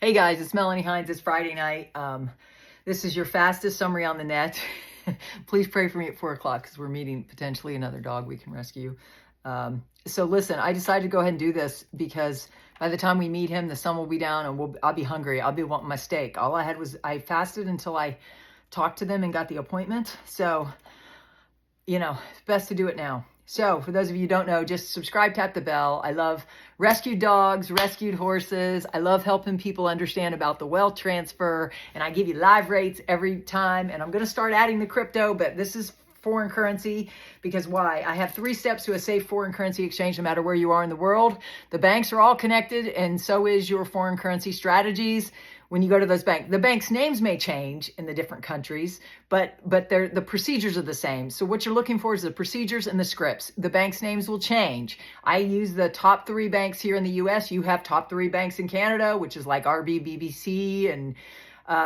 Hey guys, it's Melanie Hinds. It's Friday night. This is your fastest summary on the net. Please pray for me at 4 o'clock because we're meeting potentially another dog we can rescue. So listen, I decided to go ahead and do this because by the time we meet him, the sun will be down and I'll be hungry. I'll be wanting my steak. All I had was I fasted until I talked to them and got the appointment. So, you know, best to do it now. So for those of you who don't know, just subscribe, tap the bell. I love rescued dogs, rescued horses. I love helping people understand about the wealth transfer, and I give you live rates every time. And I'm going to start adding the crypto, but this is foreign currency because why? I have 3 steps to a safe foreign currency exchange no matter where you are in the world. The banks are all connected, and so is your foreign currency strategies. When you go to those banks, the banks' names may change in the different countries, but the procedures are the same. So what you're looking for is the procedures and the scripts. The banks' names will change. I use the top 3 banks here in the U.S. You have top 3 banks in Canada, which is like RB, BBC, and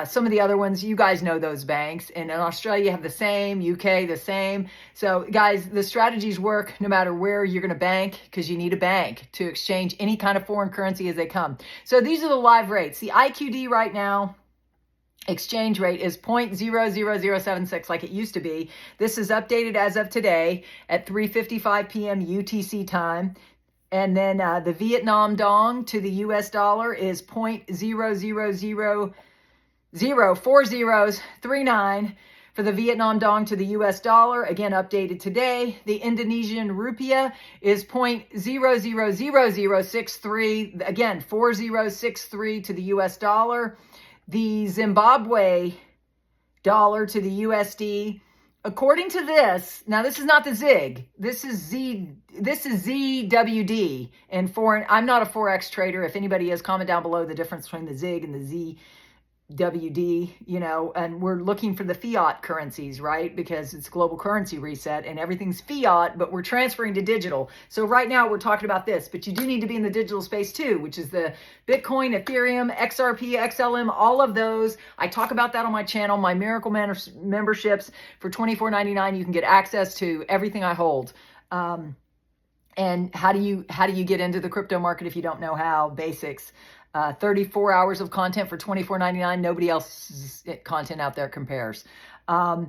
some of the other ones. You guys know those banks. And in Australia, you have the same. UK, the same. So guys, the strategies work no matter where you're going to bank because you need a bank to exchange any kind of foreign currency as they come. So these are the live rates. The IQD right now, exchange rate is 0.00076 like it used to be. This is updated as of today at 3:55 p.m. UTC time. And then the Vietnam dong to the US dollar is 0.000 4039 for the Vietnam dong to the US dollar, again updated today. The Indonesian rupiah is 0.000063, again 4063 to the US dollar. The Zimbabwe dollar to the USD, according to this, now this is not the ZIG, this is ZWD. And foreign, I'm not a Forex trader. If anybody is, comment down below the difference between the ZIG and the ZWD, you know, and we're looking for the fiat currencies, right? Because it's global currency reset and everything's fiat, but we're transferring to digital. So right now we're talking about this, but you do need to be in the digital space too, which is the Bitcoin, Ethereum, XRP, XLM, all of those. I talk about that on my channel, my Miracle memberships for $24.99. You can get access to everything I hold. And how do you get into the crypto market if you don't know how? Basics. 34 hours of content for $24.99. Nobody else's content out there compares. So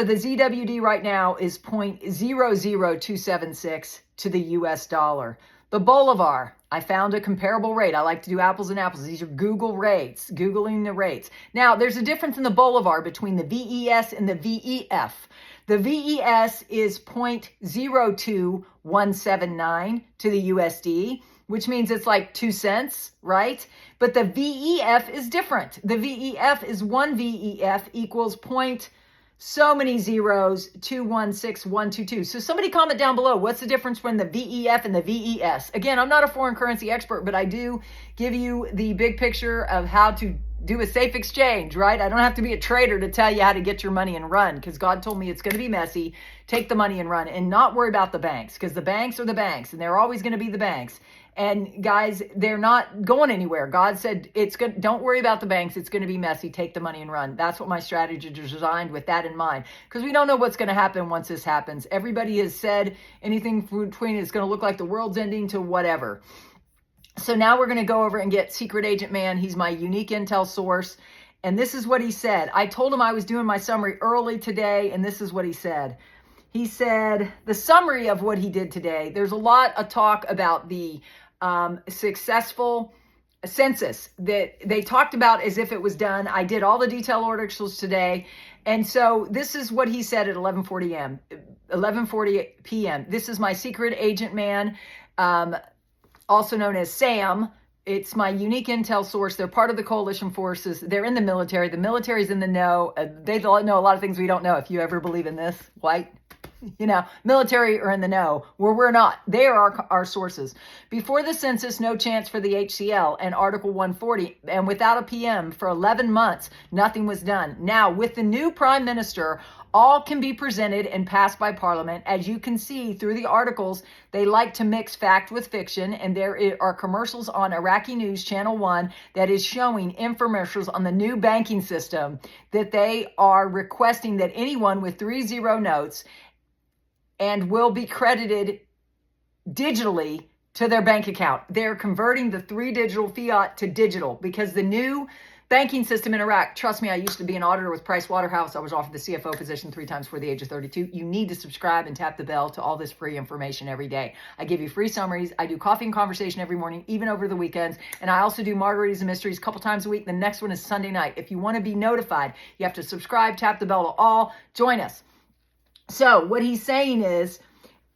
the ZWD right now is 0.00276 to the US dollar. The Bolivar, I found a comparable rate. I like to do apples and apples. These are Google rates, Googling the rates. Now, there's a difference in the Bolivar between the VES and the VEF. The VES is 0.02179 to the USD, which means it's like 2 cents, right? But the VEF is different. The VEF is 1 VEF equals point so many zeros, 216122. So somebody comment down below, what's the difference between the VEF and the VES? Again, I'm not a foreign currency expert, but I do give you the big picture of how to do a safe exchange, right? I don't have to be a trader to tell you how to get your money and run, because God told me it's going to be messy. Take the money and run and not worry about the banks, because the banks are the banks and they're always going to be the banks. And guys, they're not going anywhere. God said, don't worry about the banks. It's going to be messy. Take the money and run. That's what my strategy is designed with that in mind, because we don't know what's going to happen once this happens. Everybody has said anything between it's going to look like the world's ending to whatever. So now we're going to go over and get Secret Agent Man. He's my unique intel source. And this is what he said. I told him I was doing my summary early today, and this is what he said. He said, the summary of what he did today, there's a lot of talk about the successful census that they talked about as if it was done. I did all the detailed articles today. And so this is what he said at 11:40 p.m. This is my Secret Agent Man, also known as Sam. It's my unique intel source. They're part of the coalition forces. They're in the military. The military's in the know. They know a lot of things we don't know. If you ever believe in this, white, you know, military are in the know, where we're not. They are our sources. Before the census, no chance for the HCL and Article 140, and without a PM for 11 months, nothing was done. Now, with the new prime minister, all can be presented and passed by Parliament. As you can see through the articles, they like to mix fact with fiction, and there are commercials on Iraqi News Channel 1 that is showing infomercials on the new banking system that they are requesting that anyone with 30 notes and will be credited digitally to their bank account. They're converting the 3 digital fiat to digital because the new banking system in Iraq, trust me, I used to be an auditor with Price Waterhouse. I was offered the CFO position 3 times before the age of 32. You need to subscribe and tap the bell to all this free information every day. I give you free summaries. I do coffee and conversation every morning, even over the weekends. And I also do margaritas and mysteries a couple times a week. The next one is Sunday night. If you want to be notified, you have to subscribe, tap the bell to all, join us. So what he's saying is,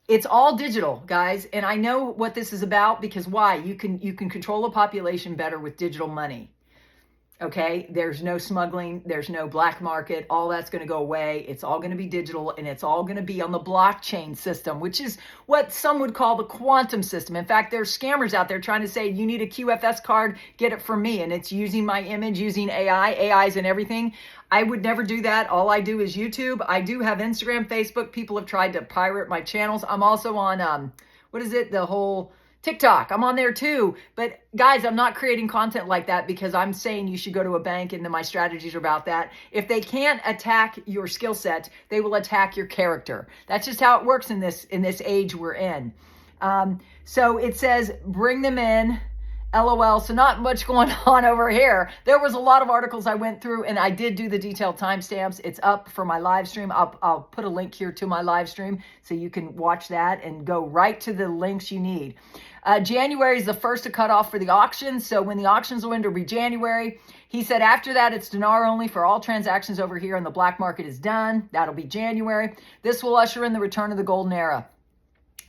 it's all digital, guys. And I know what this is about because why? You can control a population better with digital money. Okay, there's no smuggling, there's no black market, all that's going to go away. It's all going to be digital and it's all going to be on the blockchain system, which is what some would call the quantum system. In fact, there's scammers out there trying to say, you need a QFS card, get it from me. And it's using my image, using AI's and everything. I would never do that. All I do is YouTube. I do have Instagram, Facebook. People have tried to pirate my channels. I'm also on, the whole TikTok. I'm on there too. But guys, I'm not creating content like that because I'm saying you should go to a bank and then my strategies are about that. If they can't attack your skill set, they will attack your character. That's just how it works in this age we're in. So it says, bring them in. LOL. So not much going on over here. There was a lot of articles I went through and I did do the detailed timestamps. It's up for my live stream. I'll put a link here to my live stream so you can watch that and go right to the links you need. January is the first to cut off for the auction. So when the auctions will end, it'll be January. He said after that, it's dinar only for all transactions over here and the black market is done. That'll be January. This will usher in the return of the golden era.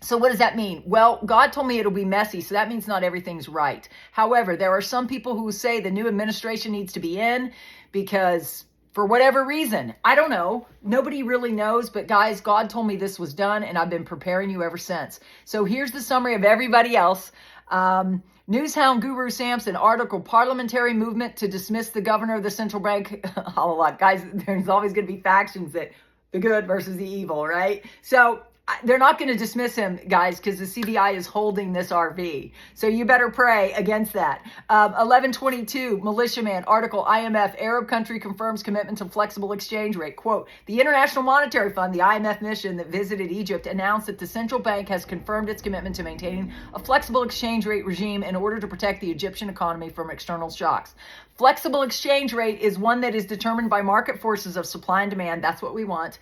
So what does that mean? Well, God told me it'll be messy, so that means not everything's right. However, there are some people who say the new administration needs to be in because for whatever reason, I don't know. Nobody really knows, but guys, God told me this was done and I've been preparing you ever since. So here's the summary of everybody else. Newshound Guru Samson article, parliamentary movement to dismiss the governor of the central bank. A lot. Guys, there's always going to be factions that the good versus the evil, right? So they're not going to dismiss him, guys, because the CBI is holding this RV. So you better pray against that. 1122, militiaman, article, IMF, Arab country confirms commitment to flexible exchange rate. Quote, the International Monetary Fund, the IMF mission that visited Egypt, announced that the central bank has confirmed its commitment to maintaining a flexible exchange rate regime in order to protect the Egyptian economy from external shocks. Flexible exchange rate is one that is determined by market forces of supply and demand. That's what we want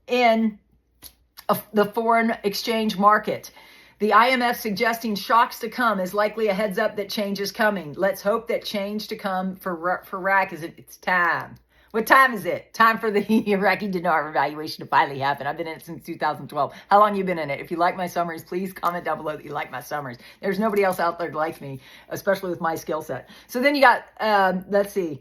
in the foreign exchange market. The IMF suggesting shocks to come is likely a heads up that change is coming. Let's hope that change to come for Iraq is it's time. What time is it? Time for the Iraqi dinar revaluation to finally happen. I've been in it since 2012. How long have you been in it? If you like my summaries, please comment down below that you like my summaries. There's nobody else out there that likes me, especially with my skill set. So then you got, let's see.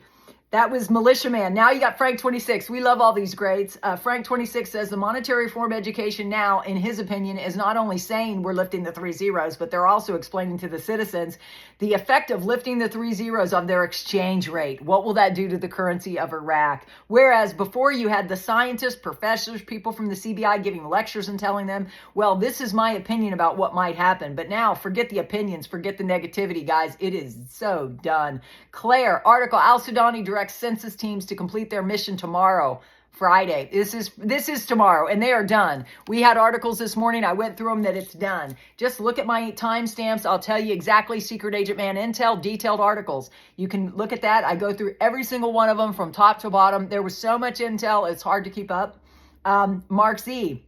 That was Militiaman. Now you got Frank 26. We love all these grades. Frank 26 says the monetary reform education now, in his opinion, is not only saying we're lifting the 3 zeros, but they're also explaining to the citizens the effect of lifting the 3 zeros of their exchange rate. What will that do to the currency of Iraq? Whereas before you had the scientists, professors, people from the CBI giving lectures and telling them, well, this is my opinion about what might happen. But now forget the opinions, forget the negativity, guys. It is so done. Claire, article, Al-Sudani directs census teams to complete their mission tomorrow, Friday. This is tomorrow, and they are done. We had articles this morning. I went through them that it's done. Just look at my timestamps. I'll tell you exactly Secret Agent Man Intel, detailed articles. You can look at that. I go through every single one of them from top to bottom. There was so much intel, it's hard to keep up. Mark Z.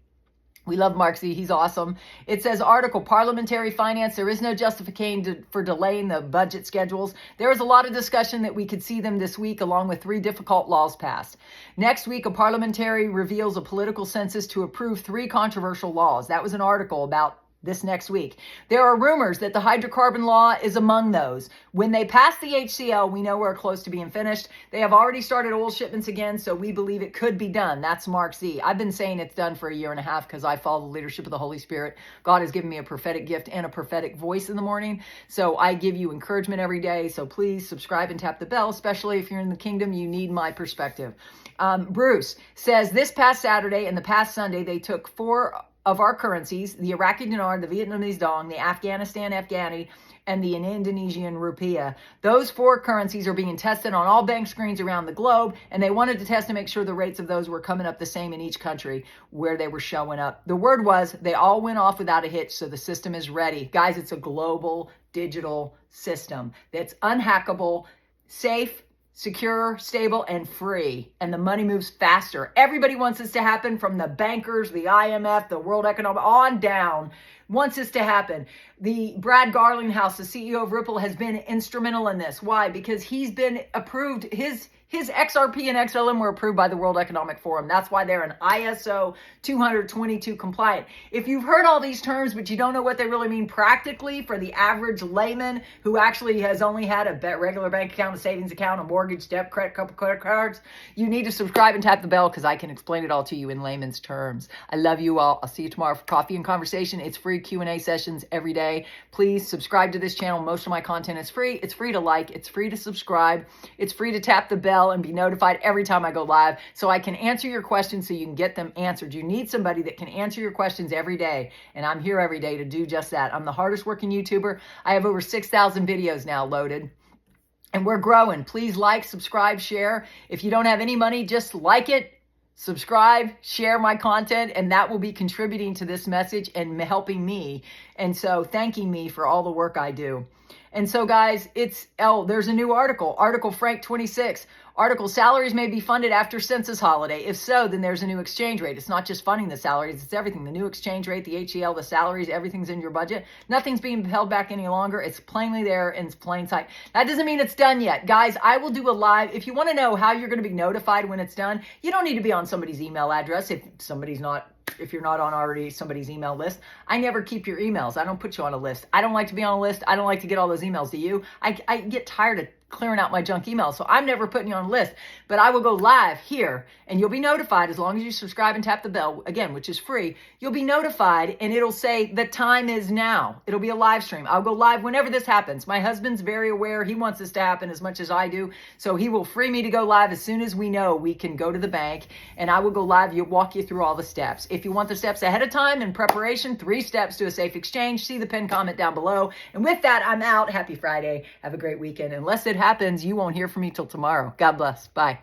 We love Mark Z. He's awesome. It says article, parliamentary finance. There is no justification for delaying the budget schedules. There was a lot of discussion that we could see them this week, along with 3 difficult laws passed. Next week, a parliamentary reveals a political census to approve 3 controversial laws. That was an article about this next week. There are rumors that the hydrocarbon law is among those. When they pass the HCL, we know we're close to being finished. They have already started oil shipments again, so we believe it could be done. That's Mark Z. I've been saying it's done for a year and a half because I follow the leadership of the Holy Spirit. God has given me a prophetic gift and a prophetic voice in the morning. So I give you encouragement every day. So please subscribe and tap the bell, especially if you're in the kingdom, you need my perspective. Bruce says this past Saturday and the past Sunday, they took 4 of our currencies, the Iraqi dinar, the Vietnamese dong, the Afghanistan Afghani, and the Indonesian rupiah. Those 4 currencies are being tested on all bank screens around the globe, and they wanted to test to make sure the rates of those were coming up the same in each country where they were showing up. The word was they all went off without a hitch, so the system is ready. Guys, it's a global digital system that's unhackable, safe, secure, stable, and free, and the money moves faster. Everybody wants this to happen, from the bankers, the IMF, the World Economic, on down, wants this to happen. The Brad Garlinghouse, the CEO of Ripple, has been instrumental in this. Why? Because he's been approved, his XRP and XLM were approved by the World Economic Forum. That's why they're an ISO 222 compliant. If you've heard all these terms, but you don't know what they really mean practically for the average layman who actually has only had a regular bank account, a savings account, a mortgage, debt, couple credit cards, you need to subscribe and tap the bell, because I can explain it all to you in layman's terms. I love you all. I'll see you tomorrow for coffee and conversation. It's free Q&A sessions every day. Please subscribe to this channel. Most of my content is free. It's free to like. It's free to subscribe. It's free to tap the bell and be notified every time I go live, so I can answer your questions so you can get them answered. You need somebody that can answer your questions every day, and I'm here every day to do just that. I'm the hardest working YouTuber. I have over 6,000 videos now loaded, and we're growing. Please like, subscribe, share. If you don't have any money, just like it, subscribe, share my content, and that will be contributing to this message and helping me, and so thanking me for all the work I do. And so, guys, there's a new article, Article Frank 26. Article, salaries may be funded after census holiday. If so, then there's a new exchange rate. It's not just funding the salaries, it's everything. The new exchange rate, the HEL, the salaries, everything's in your budget. Nothing's being held back any longer. It's plainly there in plain sight. That doesn't mean it's done yet. Guys, I will do a live. If you want to know how you're going to be notified when it's done, you don't need to be on somebody's email address if you're not on already somebody's email list. I never keep your emails. I don't put you on a list. I don't like to be on a list. I don't like to get all those emails. Do you? I get tired of clearing out my junk email, so I'm never putting you on a list. But I will go live here, and you'll be notified as long as you subscribe and tap the bell, again, which is free. You'll be notified, and it'll say the time is now. It'll be a live stream. I'll go live whenever this happens. My husband's very aware. He wants this to happen as much as I do, so he will free me to go live as soon as we know we can go to the bank, and I will go live. You'll walk you through all the steps. If you want the steps ahead of time in preparation, 3 steps to a safe exchange, see the pinned comment down below. And with that, I'm out. Happy Friday. Have a great weekend. Unless it happens, you won't hear from me till tomorrow. God bless. Bye.